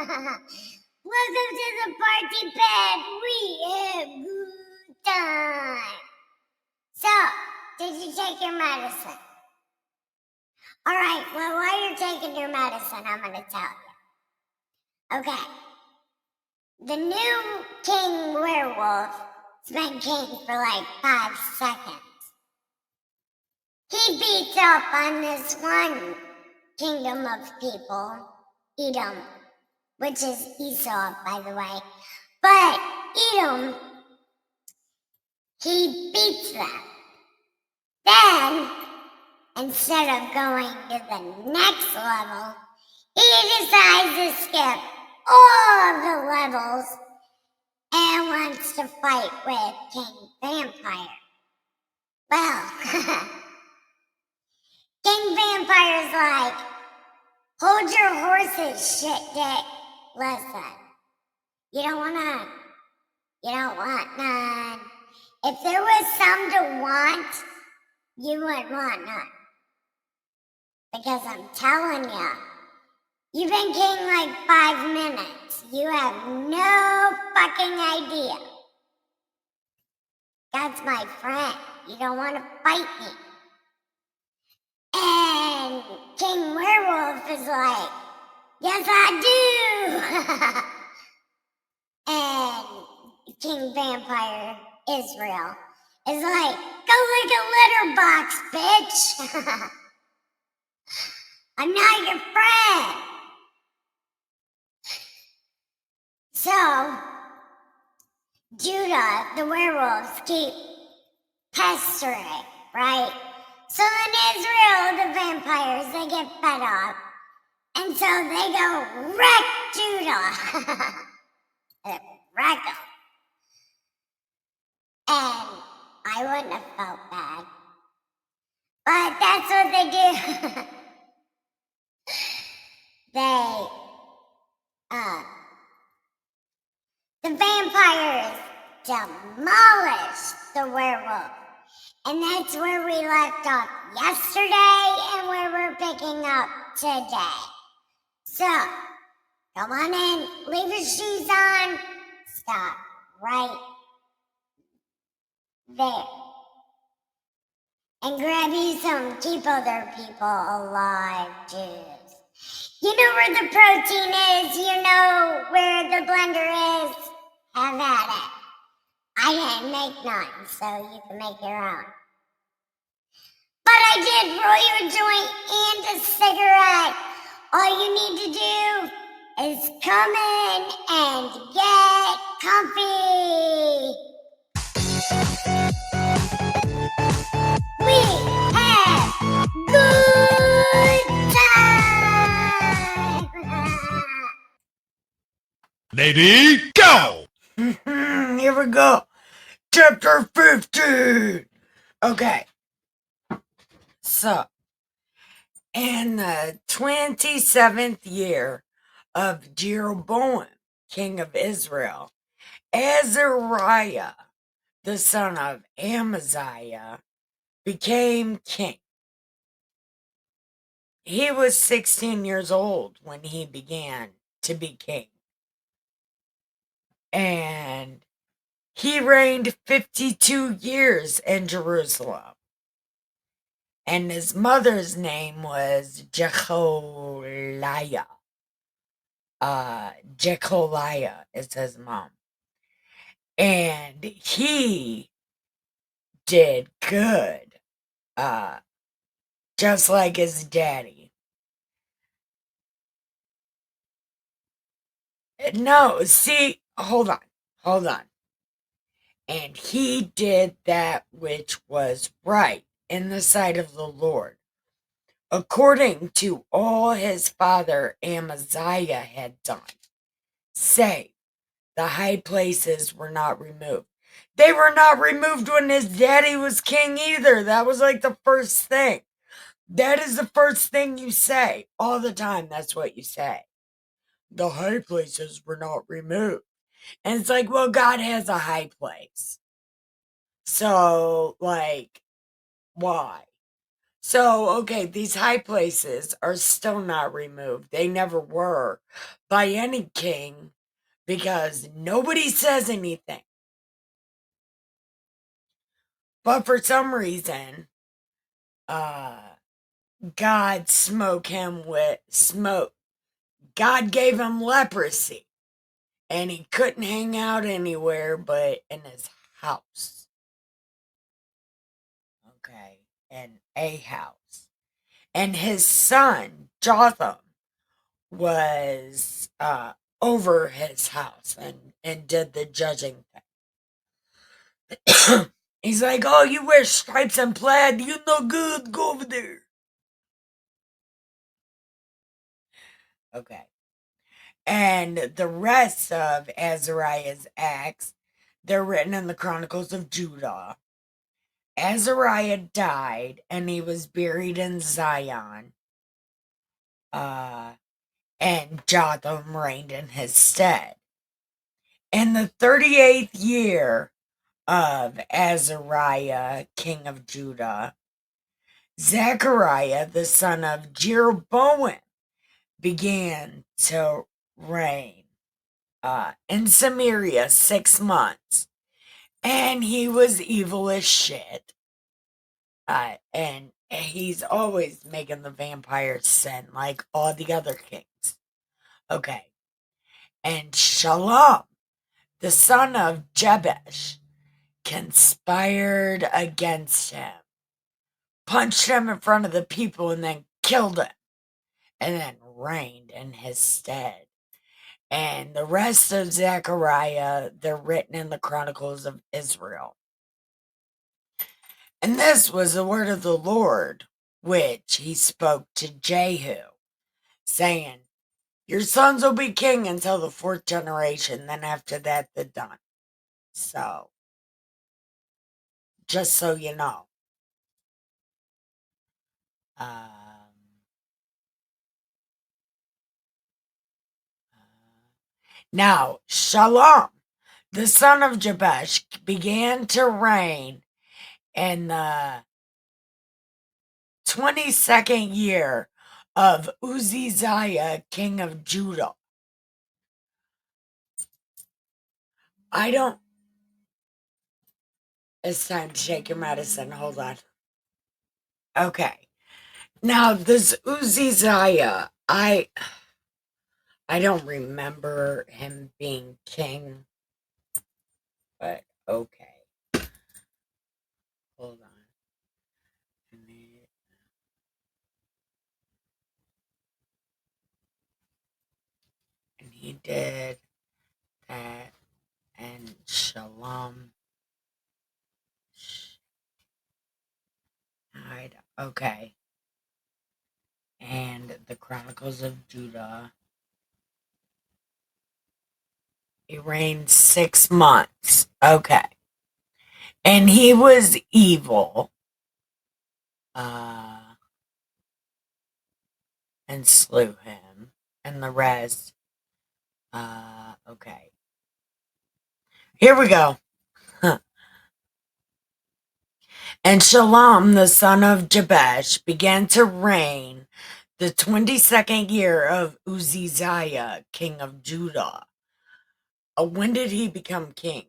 Welcome to the party pad. We have good time. So, did you take your medicine? All right, well, while you're taking your medicine, I'm going to tell you. Okay. The new king werewolf has been king for like 5 seconds. He beats up on this one kingdom of people, Edom, which is Esau, by the way. But Edom, he beats them. Then, instead of going to the next level, he decides to skip all of the levels and wants to fight with King Vampire. Well, King Vampire's like, hold your horses, shit dick. Listen, you don't want none. If there was some to want, you wouldn't want none. Because I'm telling you, you've been king like 5 minutes. You have no fucking idea. God's my friend. You don't want to fight me. And King Werewolf is like, yes, I do. And King Vampire, Israel, is like, go lick a litter box, bitch. I'm not your friend. So, Judah, the werewolves, keep pestering, right? So then Israel, the vampires, they get fed up. And so they go wreck Judah. Wreck him. And I wouldn't have felt bad. But that's what they do. The vampires demolish the werewolf. And that's where we left off yesterday and where we're picking up today. So, come on in, leave your shoes on, stop right there. And grab you some keep other people alive juice. You know where the protein is, you know where the blender is. Have at it. I didn't make none, so you can make your own. But I did roll you a joint and a cigarette. All you need to do is come in and get comfy. We have good time. Lady, go! Here we go. Chapter 15. Okay. So, in the 27th year of Jeroboam, king of Israel, ASSYRIA, the son of Amaziah, became king. He was 16 years old when he began to be king. And he reigned 52 years in Jerusalem. And his mother's name was Jecholiah. Jecholiah is his mom. And he did good. Just like his daddy. No, see, hold on. And he did that which was right in the sight of the Lord, according to all his father Amaziah had done, save the high places were not removed. They were not removed when his daddy was king either. That was like the first thing. That is the first thing you say all the time. That's what you say. The high places were not removed. And it's like, well, God has a high place. So, like, why? So, okay, these high places are still not removed. They never were by any king because nobody says anything. But for some reason, God smote him with smoke. God gave him leprosy, and he couldn't hang out anywhere but in his house. Okay, in a house. And his son, Jotham, was over his house and did the judging thing. He's like, oh, you wear stripes and plaid, you no good, go over there. Okay. And the rest of Azariah's acts, they're written in the Chronicles of Judah. Azariah died and he was buried in Zion. And Jotham reigned in his stead. In the 38th year of Azariah, king of Judah, Zechariah, the son of Jeroboam, began to reign in Samaria 6 months. And he was evil as shit. And he's always making the vampires sin like all the other kings. Okay. And Shalom, the son of Jabesh, conspired against him, punched him in front of the people, and then killed him, and then reigned in his stead. And the rest of Zechariah, they're written in the Chronicles of Israel. And this was the word of the Lord, which he spoke to Jehu, saying, your sons will be king until the 4th generation, then after that, they're done. So, just so you know. Now, Shalom, the son of Jabesh, began to reign in the 22nd year of Uzziah, king of Judah. It's time to shake your medicine. Hold on. Okay. Now, this Uzziah, I don't remember him being king, but okay. Hold on. And he did that, and Shalom. Okay. And the Chronicles of Judah. He reigned 6 months. Okay. And he was evil. And slew him. And the rest. Okay. Here we go. And Shalom, the son of Jabesh, began to reign the 22nd year of Uzziah, king of Judah. When did he become king?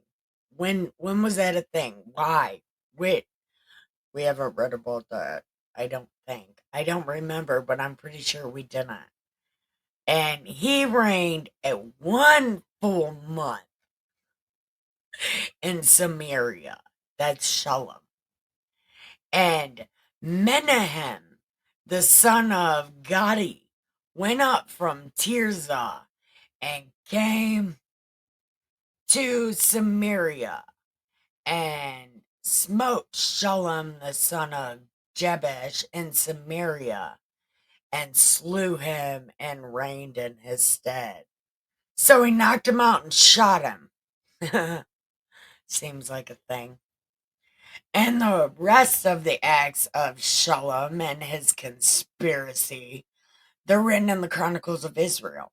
When was that a thing? Why? We haven't read about that. I don't think. I don't remember, but I'm pretty sure we didn't. And he reigned at 1 full month in Samaria. That's Shalom. And Menahem, the son of Gadi, went up from Tirzah and came to Samaria and smote Shalom, the son of Jabesh, in Samaria and slew him and reigned in his stead. So he knocked him out and shot him. Seems like a thing. And the rest of the acts of Shalom and his conspiracy, they're written in the Chronicles of Israel.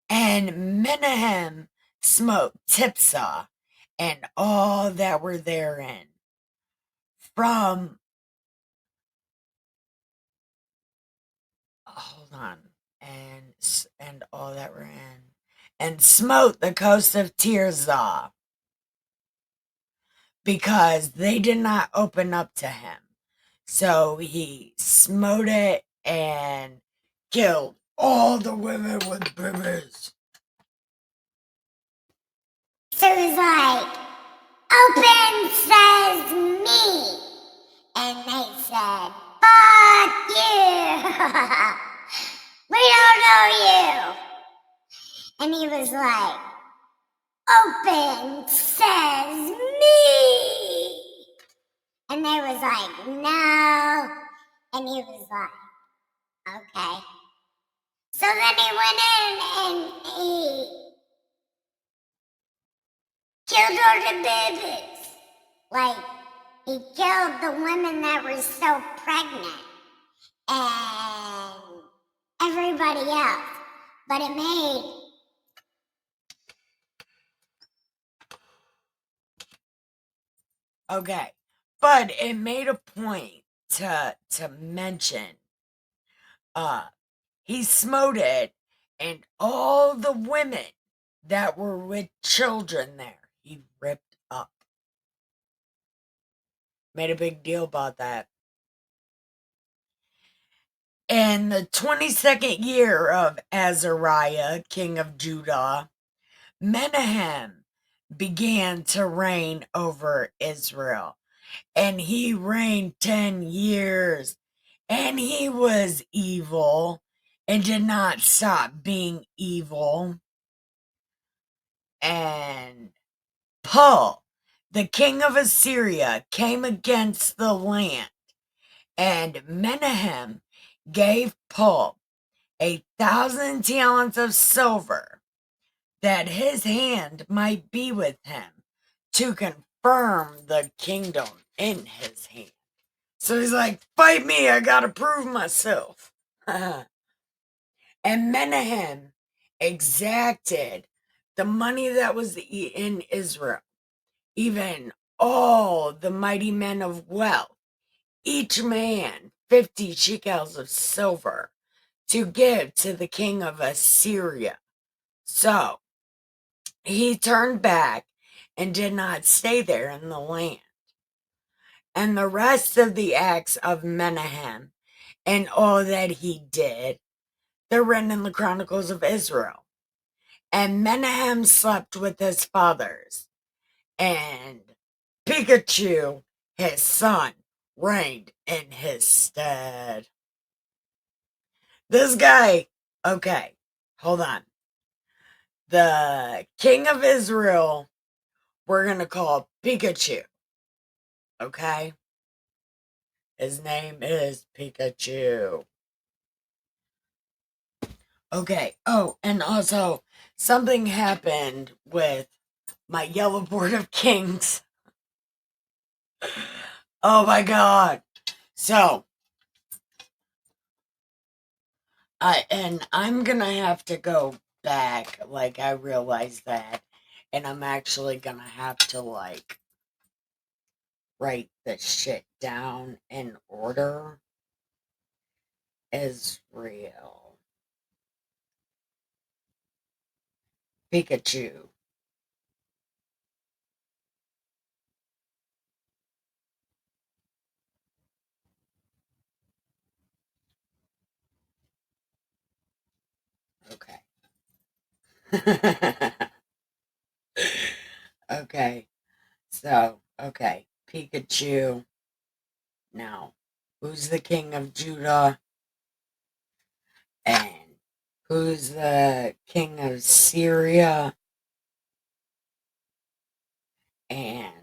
And Menahem smote Tipsah and all that were therein, from hold on, and all that ran, and smote the coast of Tirzah, because they did not open up to him. So he smote it and killed all the women with babies. So it was like, open says me. And they said, fuck you. We don't know you. And he was like, open says me. And they was like, no. And he was like, okay. So then he went in and he killed all the babies. Like, he killed the women that were so pregnant and everybody else. But it made Okay, but it made a point to mention, he smote it, and all the women that were with children there, he ripped up. Made a big deal about that. In the 22nd year of Azariah, king of Judah, Menahem began to reign over Israel. And he reigned 10 years. And he was evil and did not stop being evil. And Paul, the king of Assyria, came against the land. And Menahem gave Paul 1,000 talents of silver, that his hand might be with him to confirm the kingdom in his hand. So he's like, fight me, I gotta prove myself. And Menahem exacted the money that was in Israel, even all the mighty men of wealth, each man 50 shekels of silver, to give to the king of Assyria. So he turned back and did not stay there in the land. And the rest of the acts of Menahem and all that he did, they're written in the Chronicles of Israel. And Menahem slept with his fathers, and Pikachu, his son, reigned in his stead. This guy, okay, hold on. The king of Israel, we're going to call Pikachu. Okay? His name is Pikachu. Okay. Oh, and also, something happened with my yellow board of kings. Oh my god. So, I'm gonna have to go back. Like, I realize that. And I'm actually gonna have to, like, write the shit down in order. ISREAL. Pikachu. Okay. Okay. So, okay. Pikachu. Now, who's the king of Judah? And who's the king of Syria? And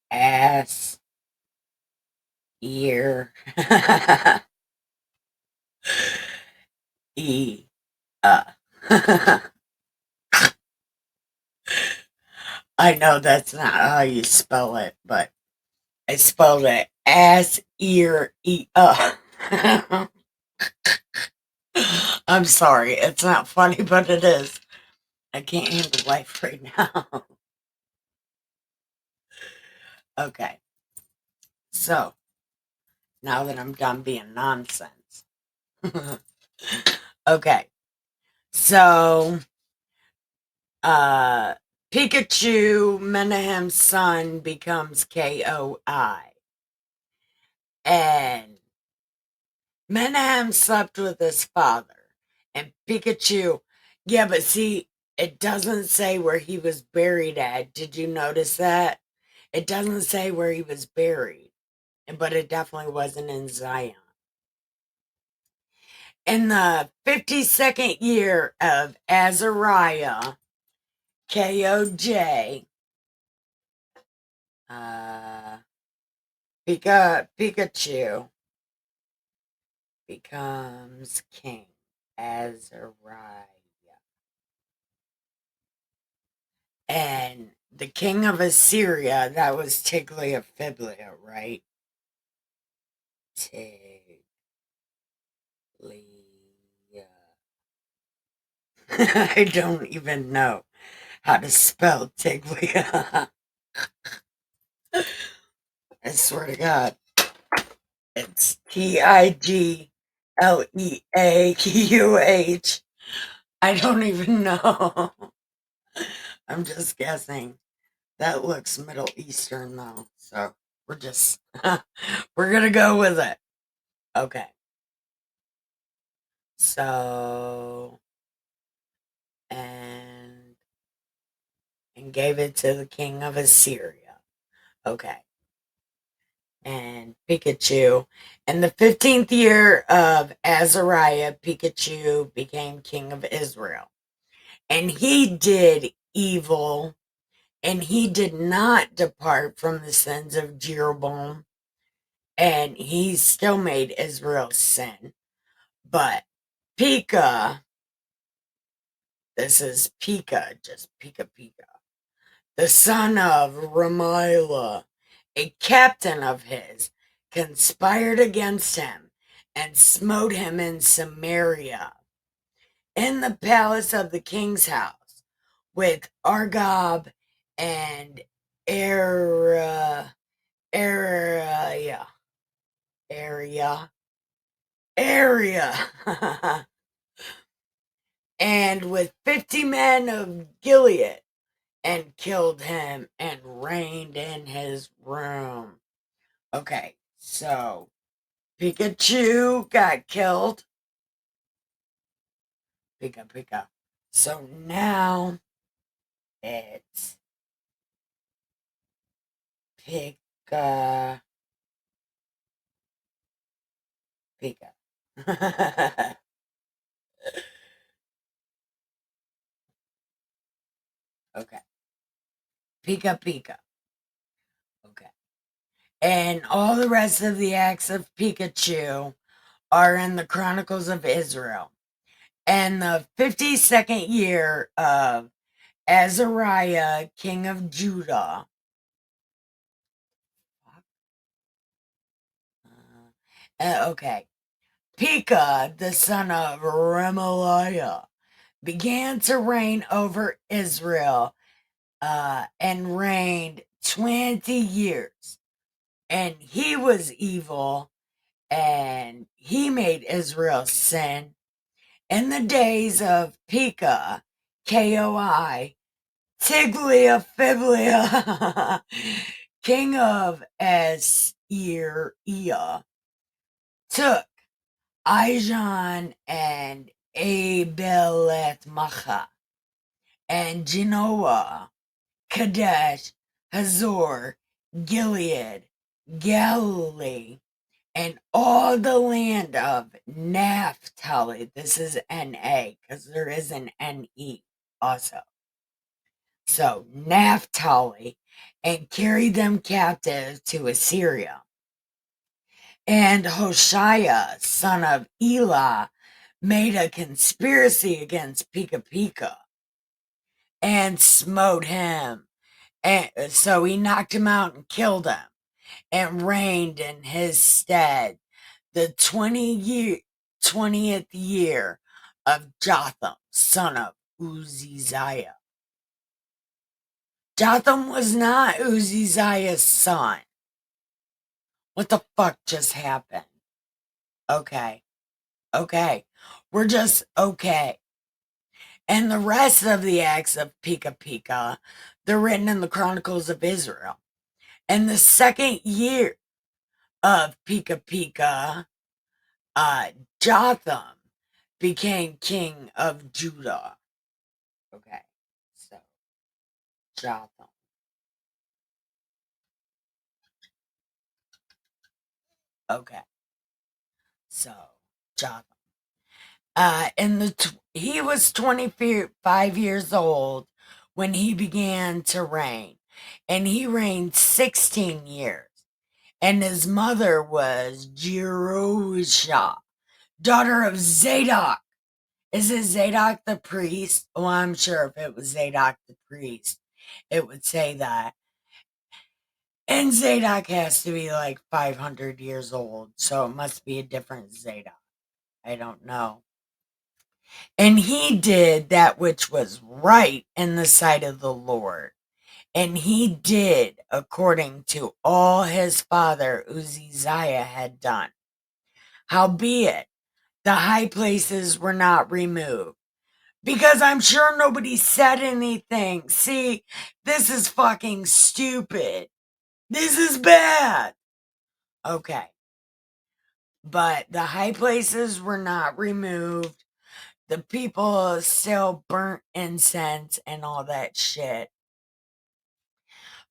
ass ear e I know that's not how you spell it, but I spelled it ass ear e I'm sorry, it's not funny, but it is. I can't handle life right now. Okay. So now that I'm done being nonsense. Okay. So, Pikachu, Menahem's son, becomes KOI. And Menahem slept with his father. And Pikachu, yeah, but see, it doesn't say where he was buried at. Did you notice that? It doesn't say where he was buried, but it definitely wasn't in Zion. In the 52nd year of Azariah, KOJ, Pikachu becomes king. Azariah. And the king of Assyria, that was Tiglath-Pileser, right? Tiglath. I don't even know how to spell Tiglath. I swear to God. It's Tigleauh. I don't even know. I'm just guessing. That looks Middle Eastern though. So we're just we're gonna go with it. Okay. So and gave it to the king of Assyria. Okay. And Pikachu. In the 15th year of Azariah, Pikachu became king of Israel. And he did evil, and he did not depart from the sins of Jeroboam, and he still made Israel sin. But Pika, this is Pika, just Pika, the son of Ramila, a captain of his, conspired against him and smote him in Samaria, in the palace of the king's house, with Argob and area, and with 50 men of Gilead, and killed him and reigned in his room. Okay, so Pikachu got killed. Pika. So now it's Pika. Okay. Pika. Okay. And all the rest of the acts of Pikachu are in the Chronicles of Israel. And the 52nd year of Azariah, king of Judah. Okay. Pika, the son of Remaliah, began to reign over Israel and reigned 20 years. And he was evil, and he made Israel sin. In the days of Pika, KOI, Tiglath-Pileser, king of Assyria, took Ijon and Abeleth-Maachah and Genoa, Kadesh, Hazor, Gilead, Galilee, and all the land of Naphtali. This is N-A, because there is an N-E also. So, Naphtali, and carried them captive to Assyria. And Hoshea, son of Elah, made a conspiracy against Pika and smote him. And so he knocked him out and killed him and reigned in his stead the 20th year of Jotham, son of Uzziah. Jotham was not Uzziah's son. What the fuck just happened? Okay. Okay. We're just okay. And the rest of the acts of Pika Pika, they're written in the Chronicles of Israel. And the second year of Pika Pika, Jotham became king of Judah. Okay, so Jotham. Okay, so Jotham. He was 25 years old when he began to reign, and he reigned 16 years. And his mother was JUAH, daughter of Zadok. Is it Zadok the priest? Well, I'm sure if it was Zadok the priest, it would say that. And Zadok has to be like 500 years old, so it must be a different Zadok. I don't know. And he did that which was right in the sight of the Lord. And he did according to all his father Uzziah had done. Howbeit, the high places were not removed. Because I'm sure nobody said anything. See, this is fucking stupid. This is bad. Okay. But the high places were not removed. The people still burnt incense and all that shit.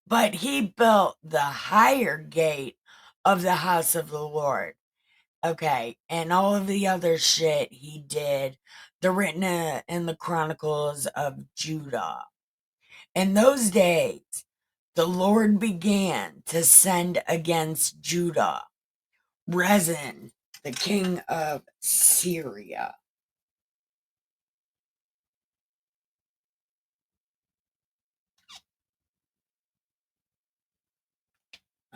But he built the higher gate of the house of the Lord. Okay. And all of the other shit he did, they're written in the Chronicles of Judah. In those days, the Lord began to send against Judah Rezin, the king of Syria.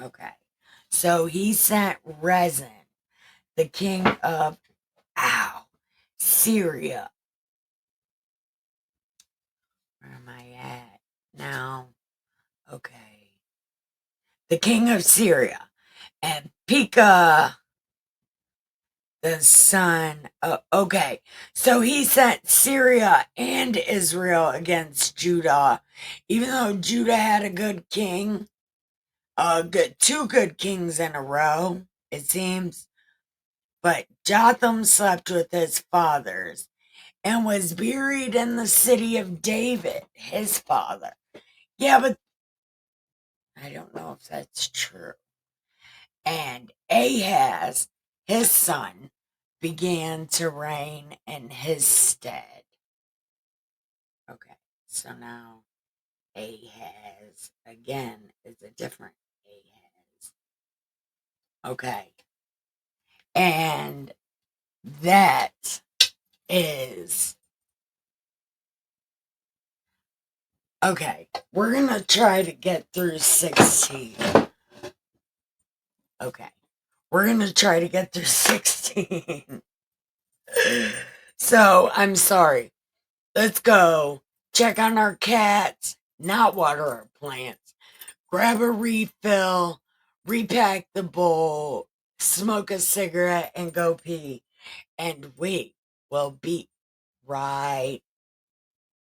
Okay. So he sent Rezin, the king of Syria. Where am I at now? Okay. The king of Syria. And Pekah, the son. Okay. So he sent Syria and Israel against Judah. Even though Judah had a good king, two good kings in a row, it seems. But Jotham slept with his fathers and was buried in the city of David, his father. Yeah, but I don't know if that's true. And Ahaz, his son, began to reign in his stead. Okay, so now Ahaz again is a different Ahaz. Okay, and that is okay. We're gonna try to get through 16. Okay, we're gonna try to get through 16. So I'm sorry. Let's go check on our cats, not water our plants. Grab a refill, repack the bowl, smoke a cigarette, and go pee. And we will be right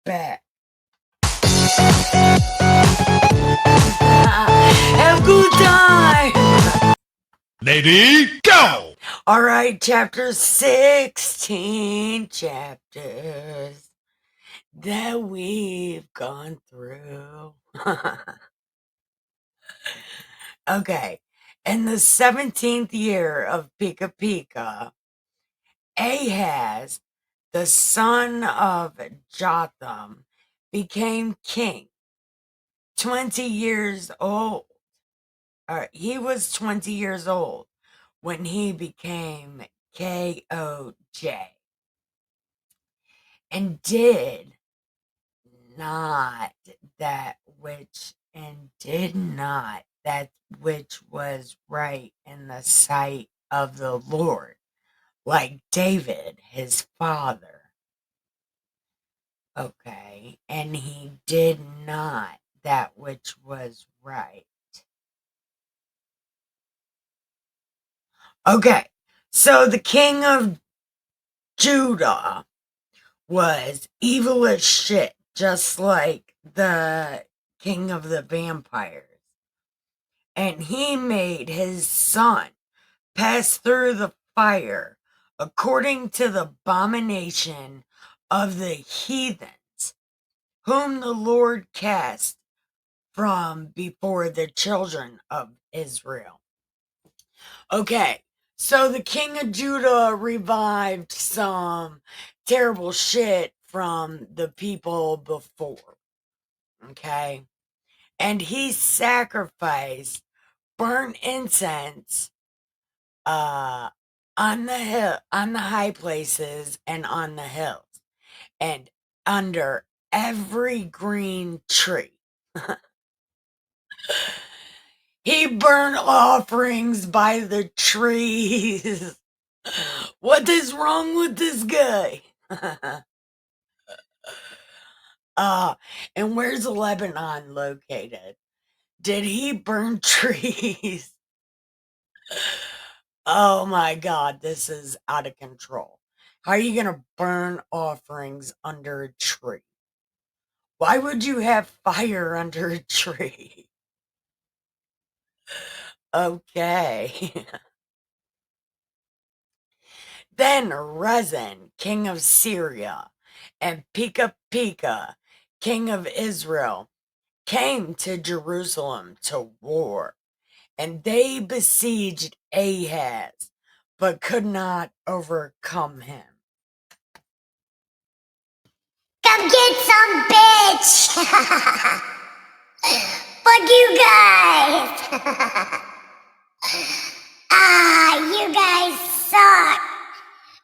back. Have a good time. Lady, go! All right, chapter 16 chapters that we've gone through. Okay. In the 17th year of Pika Pika, Ahaz, the son of Jotham, became king. 20 years old. He was 20 years old when he became KOJ and did not that which was right in the sight of the Lord, like David his father. Okay, and he did not that which was right. Okay, so the king of Judah was evil as shit, just like the king of the vampires. And he made his son pass through the fire according to the abomination of the heathens, whom the Lord cast from before the children of Israel. Okay, so the king of Judah revived some terrible shit from the people before. Okay, and he sacrificed burnt incense on the high places and on the hills and under every green tree. He burned offerings by the trees. What is wrong with this guy? And where's Lebanon located? Did he burn trees? Oh my God, this is out of control. How are you going to burn offerings under a tree? Why would you have fire under a tree? Okay. Then Rezin, king of Syria, and Pekah, king of Israel, came to Jerusalem to war, and they besieged Ahaz, but could not overcome him. Come get some, bitch! Fuck you guys! You guys suck!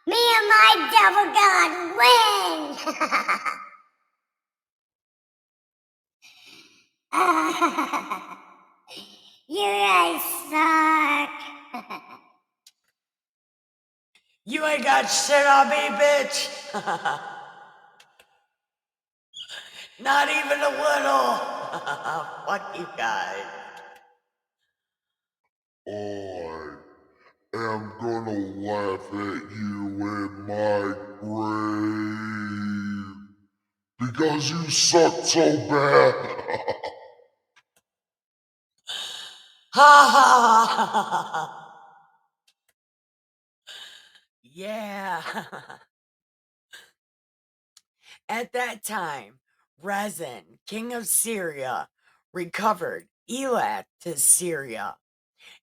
Me and my devil god win! You guys suck! You ain't got shit on me, bitch! Not even a little! Fuck you guys. I am gonna laugh at you in my grave because you suck so bad. Ha ha ha! Yeah. At that time, Rezin, king of Syria, recovered Elath to Syria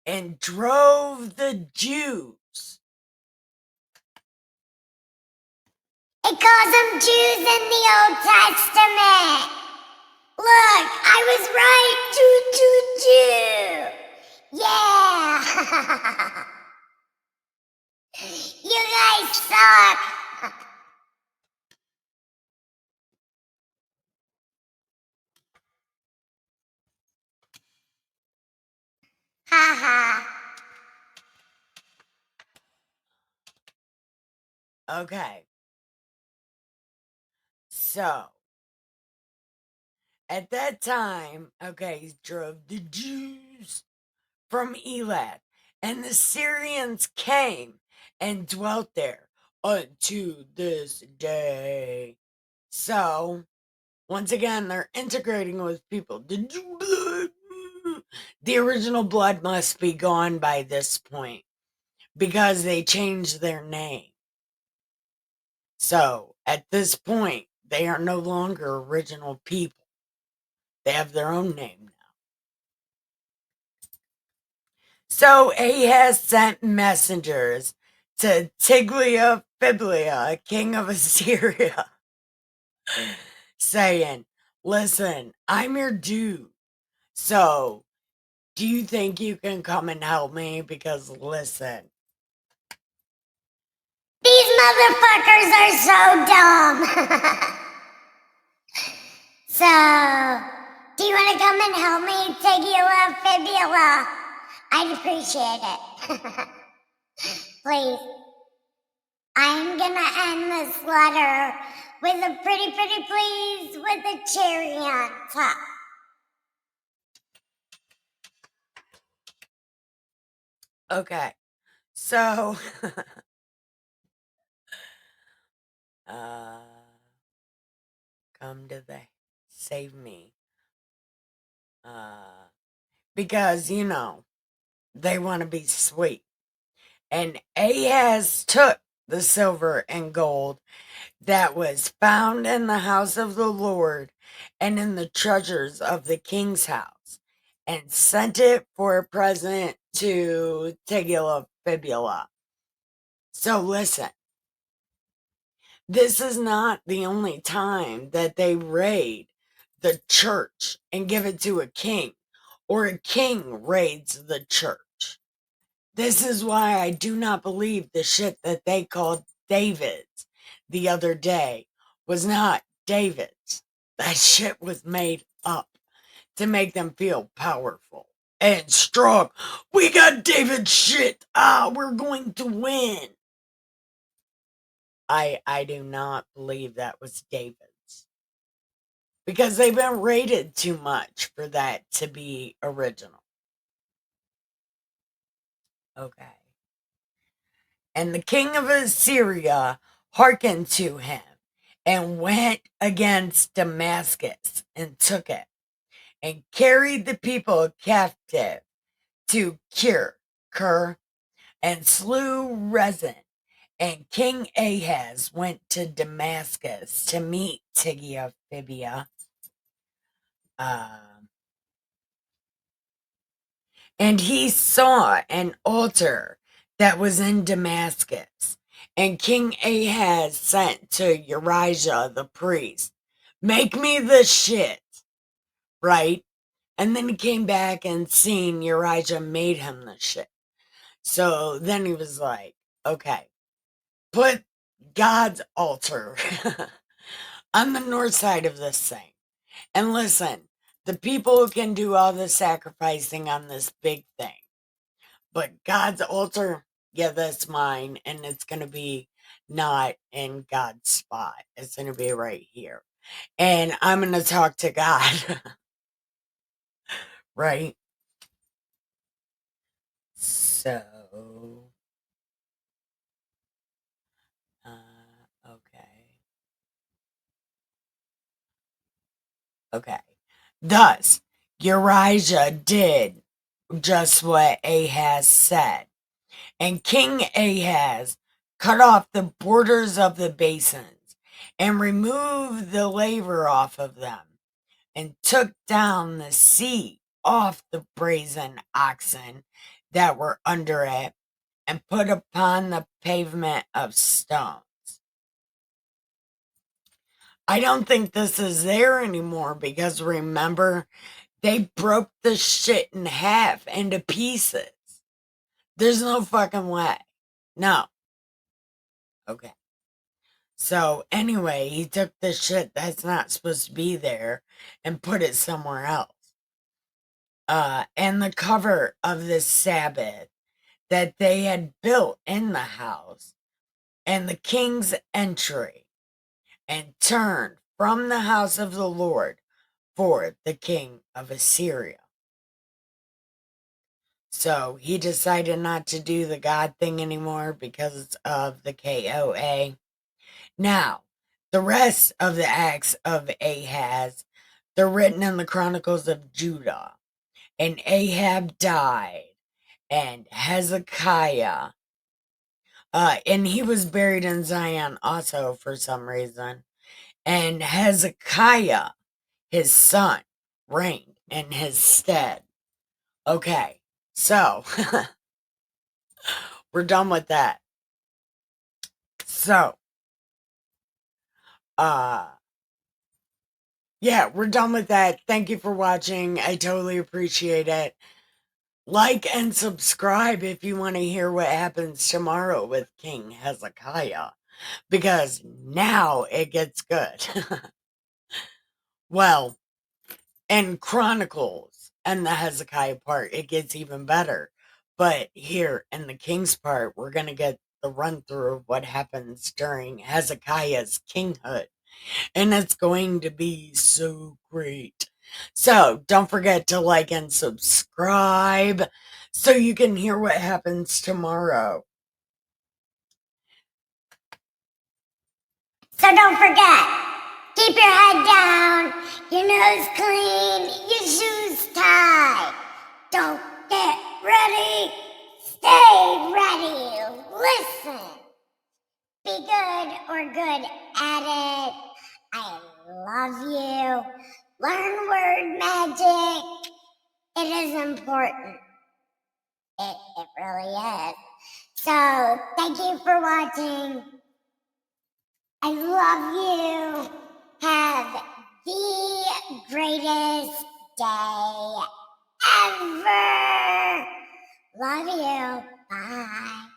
and drove the Jews. It calls them Jews in the Old Testament. Look, I was right. Jew. Yeah. You guys suck. Ha ha. Okay. So, at that time, he drove the Jews from Elath, and the Syrians came and dwelt there unto this day. So, once again, they're integrating with people. The original blood must be gone by this point because they changed their name. So, at this point, they are no longer original people. They have their own name now. So Ahaz sent messengers to Tiglath-Pileser, king of Assyria, saying, listen, I'm your dude. So, do you think you can come and help me? Because listen. These motherfuckers are so dumb. So, do you want to come and help me, Tiglath-Pileser? I'd appreciate it. Please. I'm gonna end this letter with a pretty please with a cherry on top. Okay. So, come to the save me. Because, they want to be sweet. And Ahaz took the silver and gold that was found in the house of the Lord and in the treasures of the king's house, and sent it for a present to Tiglath-Pileser. So listen, this is not the only time that they raid the church and give it to a king, or a king raids the church. This is why I do not believe the shit that they called David's the other day was not David's. That shit was made up to make them feel powerful and strong. We got David's shit. We're going to win. I do not believe that was David's. Because they've been rated too much for that to be original. Okay. And the king of Assyria hearkened to him, and went against Damascus, and took it, and carried the people captive to Kir, and slew Rezin. And King Ahaz went to Damascus to meet Tiglath-Pileser. And he saw an altar that was in Damascus. And King Ahaz sent to URAH the priest, make me the shit, right? And then he came back and seen URAH made him the shit. So then he was like, okay, put God's altar on the north side of this thing. And listen, the people can do all the sacrificing on this big thing. But God's altar, yeah, that's mine. And it's going to be not in God's spot. It's going to be right here. And I'm going to talk to God. Right? So, okay. Okay. Thus, URAH did just what Ahaz said. And King Ahaz cut off the borders of the basins, and removed the laver off of them, and took down the seat off the brazen oxen that were under it, and put upon the pavement of stones. I don't think this is there anymore, because remember, they broke the shit in half into pieces. There's no fucking way. No. Okay. So anyway, he took the shit that's not supposed to be there and put it somewhere else. And the cover of the Sabbath that they had built in the house, and the king's entry, and turned from the house of the Lord for the king of Assyria. So he decided not to do the God thing anymore because of the KOA. Now, the rest of the acts of Ahaz, they're written in the Chronicles of Judah. And Ahab died, and Hezekiah, and he was buried in Zion also for some reason. And Hezekiah, his son, reigned in his stead. Okay, so we're done with that. So, yeah, we're done with that. Thank you for watching. I totally appreciate it. Like and subscribe if you want to hear what happens tomorrow with King Hezekiah, because now it gets good. Well, in Chronicles and the Hezekiah part, it gets even better. But here in the King's part, we're going to get the run through of what happens during Hezekiah's kinghood. And it's going to be so great. So don't forget to like and subscribe so you can hear what happens tomorrow. So don't forget, keep your head down, your nose clean, your shoes tied. Don't get ready, stay ready, listen. Be good or good at it. I love you. Learn word magic. It is important. It really is. So thank you for watching. I love you. Have the greatest day ever. Love you. Bye.